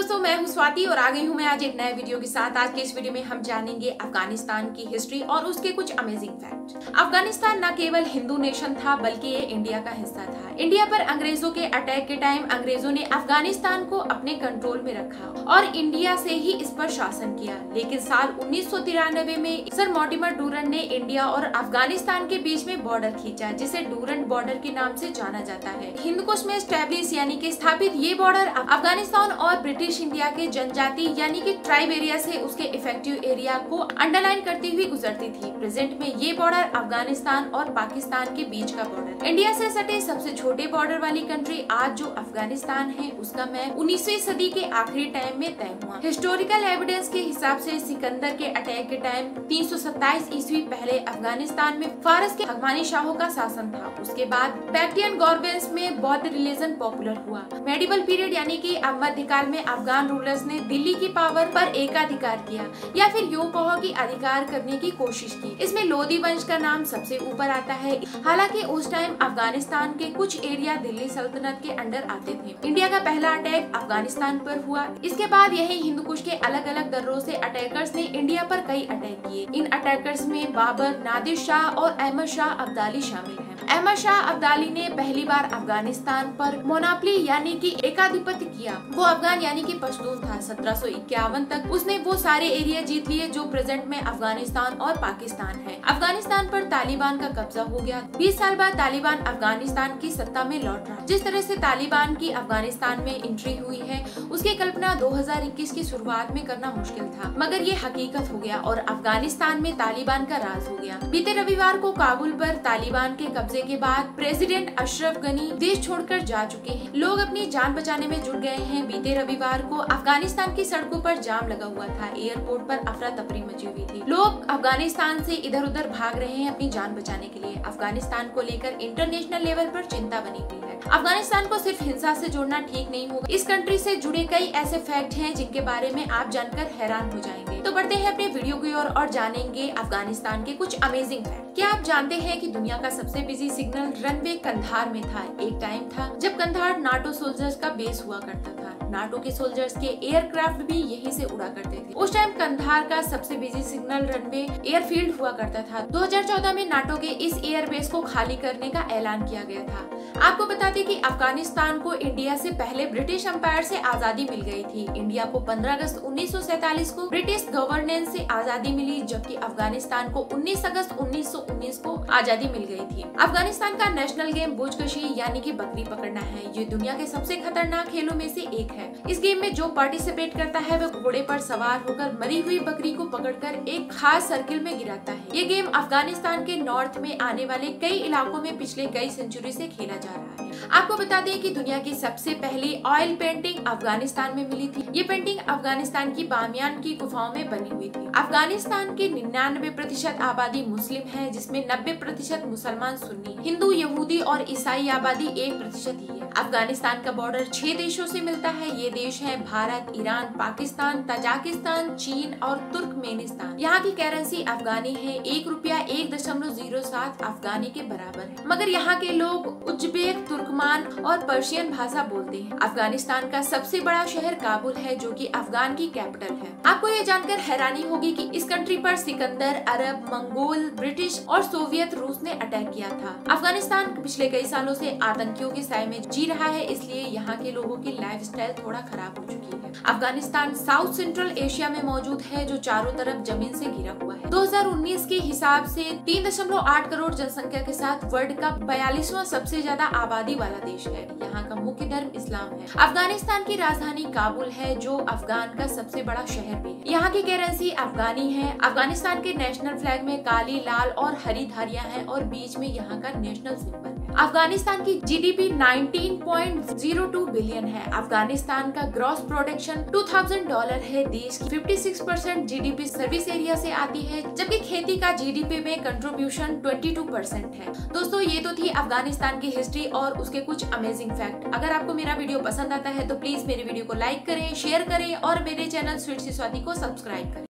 दोस्तों, मैं हूं स्वाति और आ गई हूं मैं आज एक नए वीडियो के साथ। आज के इस वीडियो में हम जानेंगे अफगानिस्तान की हिस्ट्री और उसके कुछ अमेजिंग फैक्ट। अफगानिस्तान न केवल हिंदू नेशन था बल्कि ये इंडिया का हिस्सा था। इंडिया पर अंग्रेजों के अटैक के टाइम अंग्रेजों ने अफगानिस्तान को अपने कंट्रोल में रखा और इंडिया से ही इस पर शासन किया। लेकिन साल 1993 में सर मोर्टिमर डूरंट ने इंडिया और अफगानिस्तान के बीच में बॉर्डर खींचा, जिसे डूरंट बॉर्डर के नाम से जाना जाता है। हिंदकुश में स्टैब्लिश यानी कि स्थापित ये बॉर्डर अफगानिस्तान और ब्रिटिश इंडिया के जनजाति यानी कि ट्राइब एरिया से उसके इफेक्टिव एरिया को अंडरलाइन करती हुई गुजरती थी। प्रेजेंट में ये बॉर्डर अफगानिस्तान और पाकिस्तान के बीच का बॉर्डर। इंडिया से सटे सबसे छोटे बॉर्डर वाली कंट्री आज जो अफगानिस्तान है, उसका मैप 19वीं सदी के आखिरी टाइम में तय हुआ। हिस्टोरिकल एविडेंस के हिसाब से सिकंदर के अटैक के टाइम 327 ईस्वी पहले अफगानिस्तान में फारस के अफगानी शाहों का शासन था। उसके बाद पैक्टियन गवर्नमेंट में बौद्ध रिलीजन पॉपुलर हुआ। मेडिवल पीरियड यानी कि मध्यकाल में अफगान रूलर्स ने दिल्ली की पावर पर एकाधिकार किया या फिर यूं कहो कि अधिकार करने की कोशिश की। इसमें लोधी वंश का नाम सबसे ऊपर आता है। हालांकि उस टाइम अफगानिस्तान के कुछ एरिया दिल्ली सल्तनत के अंडर आते थे। इंडिया का पहला अटैक अफगानिस्तान पर हुआ। इसके बाद यही हिंदकुश के अलग अलग दर्रों से अटैकर्स ने इंडिया पर कई अटैक किए। इन अटैकर्स में बाबर, नादिर शाह और अहमद शाह अब्दाली शामिल हैं। अहमद शाह अब्दाली ने पहली बार अफगानिस्तान पर मोनोपोली यानी कि एकाधिपत्य किया। वो अफगान यानी कि पश्तून था। 1751 तक उसने वो सारे एरिया जीत लिए जो प्रेजेंट में अफगानिस्तान और पाकिस्तान है। अफगानिस्तान पर तालिबान का कब्जा हो गया। 20 साल बाद तालिबान अफगानिस्तान की सत्ता में लौट रहा। जिस तरह से तालिबान की अफगानिस्तान में एंट्री हुई है, उसकी कल्पना 2021 की शुरुआत में करना मुश्किल था, मगर ये हकीकत हो गया और अफगानिस्तान में तालिबान का राज हो गया। बीते रविवार को काबुल पर तालिबान के कब्जे के बाद प्रेसिडेंट अशरफ गनी देश छोड़कर जा चुके हैं। लोग अपनी जान बचाने में जुट गए हैं। बीते रविवार को अफगानिस्तान की सड़कों पर जाम लगा हुआ था। एयरपोर्ट पर अफरा तफरी मची हुई थी। लोग अफगानिस्तान से इधर उधर भाग रहे हैं अपनी जान बचाने के लिए। अफगानिस्तान को लेकर इंटरनेशनल लेवल पर चिंता बनी हुई है। अफगानिस्तान को सिर्फ हिंसा से जोड़ना ठीक नहीं होगा। इस कंट्री से जुड़े कई ऐसे फैक्ट हैं जिनके बारे में आप जानकर हैरान हो जाएंगे। तो बढ़ते हैं अपने वीडियो की ओर और जानेंगे अफगानिस्तान के कुछ अमेजिंग फैक्ट। क्या आप जानते हैं कि दुनिया का सबसे बिजी सिग्नल रनवे कंधार में था? एक टाइम था जब कंधार नाटो सोल्जर्स का बेस हुआ करता था। नाटो के सोल्जर्स के एयरक्राफ्ट भी यहीं से उड़ा करते थे। उस टाइम कंधार का सबसे बिजी सिग्नल रनवे एयरफील्ड हुआ करता था। 2014 में नाटो के इस एयरबेस को खाली करने का ऐलान किया गया था। आपको बता दें कि अफगानिस्तान को इंडिया से पहले ब्रिटिश एम्पायर से आजादी मिल गई थी। इंडिया को 15 अगस्त 1947 को ब्रिटिश गवर्नेंस से आजादी मिली, जबकि अफगानिस्तान को 19 अगस्त 1919 को आजादी मिल गई थी। अफगानिस्तान का नेशनल गेम बुजकशी यानी कि बकरी पकड़ना है। ये दुनिया के सबसे खतरनाक खेलों में से एक है। इस गेम में जो पार्टिसिपेट करता है वह घोड़े पर सवार होकर मरी हुई बकरी को पकड़कर एक खास सर्किल में गिराता है। ये गेम अफगानिस्तान के नॉर्थ में आने वाले कई इलाकों में पिछले कई सेंचुरी से खेला जा रहा है। आपको बता दें कि दुनिया की सबसे पहली ऑयल पेंटिंग अफगानिस्तान में मिली थी। ये पेंटिंग अफगानिस्तान की बामियान की गुफाओं में बनी हुई थी। अफगानिस्तान की 99% आबादी मुस्लिम है, जिसमें 90% मुसलमान सुन्नी, हिंदू, यहूदी और ईसाई आबादी 1% ही है। अफगानिस्तान का बॉर्डर 6 देशों से मिलता है। ये देश है भारत, ईरान, पाकिस्तान, तजाकिस्तान, चीन और तुर्कमेनिस्तान। यहाँ की करेंसी अफगानी है। 1 रुपया 1.07 अफगानी के बराबर है। मगर यहाँ के लोग उज्बेक, तुर्कमान और पर्शियन भाषा बोलते हैं। अफगानिस्तान का सबसे बड़ा शहर काबुल है, जो कि अफगान की कैपिटल है। आपको ये जानकर हैरानी होगी कि इस कंट्री पर सिकंदर, अरब, मंगोल, ब्रिटिश और सोवियत रूस ने अटैक किया था। अफगानिस्तान पिछले कई सालों से आतंकियों के साए में जी रहा है, इसलिए यहाँ के लोगों की लाइफस्टाइल थोड़ा खराब हो चुकी है। अफगानिस्तान साउथ सेंट्रल एशिया में मौजूद है, जो चारों तरफ जमीन से घिरा हुआ है। 2019 के हिसाब से 3.8 करोड़ जनसंख्या के साथ वर्ल्ड का 42वां सबसे ज्यादा आबादी वाला देश है। यहाँ का मुख्य धर्म इस्लाम है। अफगानिस्तान की राजधानी काबुल है, जो अफगान का सबसे बड़ा शहर भी है। यहाँ की करेंसी अफगानी है। अफगानिस्तान के नेशनल फ्लैग में काली, लाल और हरी धारियां हैं और बीच में यहाँ का नेशनल सिंबल है। अफगानिस्तान की जीडीपी 19.02 बिलियन है। अफगानिस्तान का ग्रॉस प्रोडक्शन $2000 है। देश की 56% जीडीपी सर्विस एरिया से आती है, जबकि खेती का जीडीपी में कंट्रीब्यूशन 22% है। दोस्तों, ये तो थी अफगानिस्तान की हिस्ट्री और उसके कुछ अमेजिंग फैक्ट। अगर आपको मेरा वीडियो पसंद आता है तो प्लीज मेरे वीडियो को लाइक करें, शेयर करें और मेरे चैनल स्वीट सी स्वाति को सब्सक्राइब करें।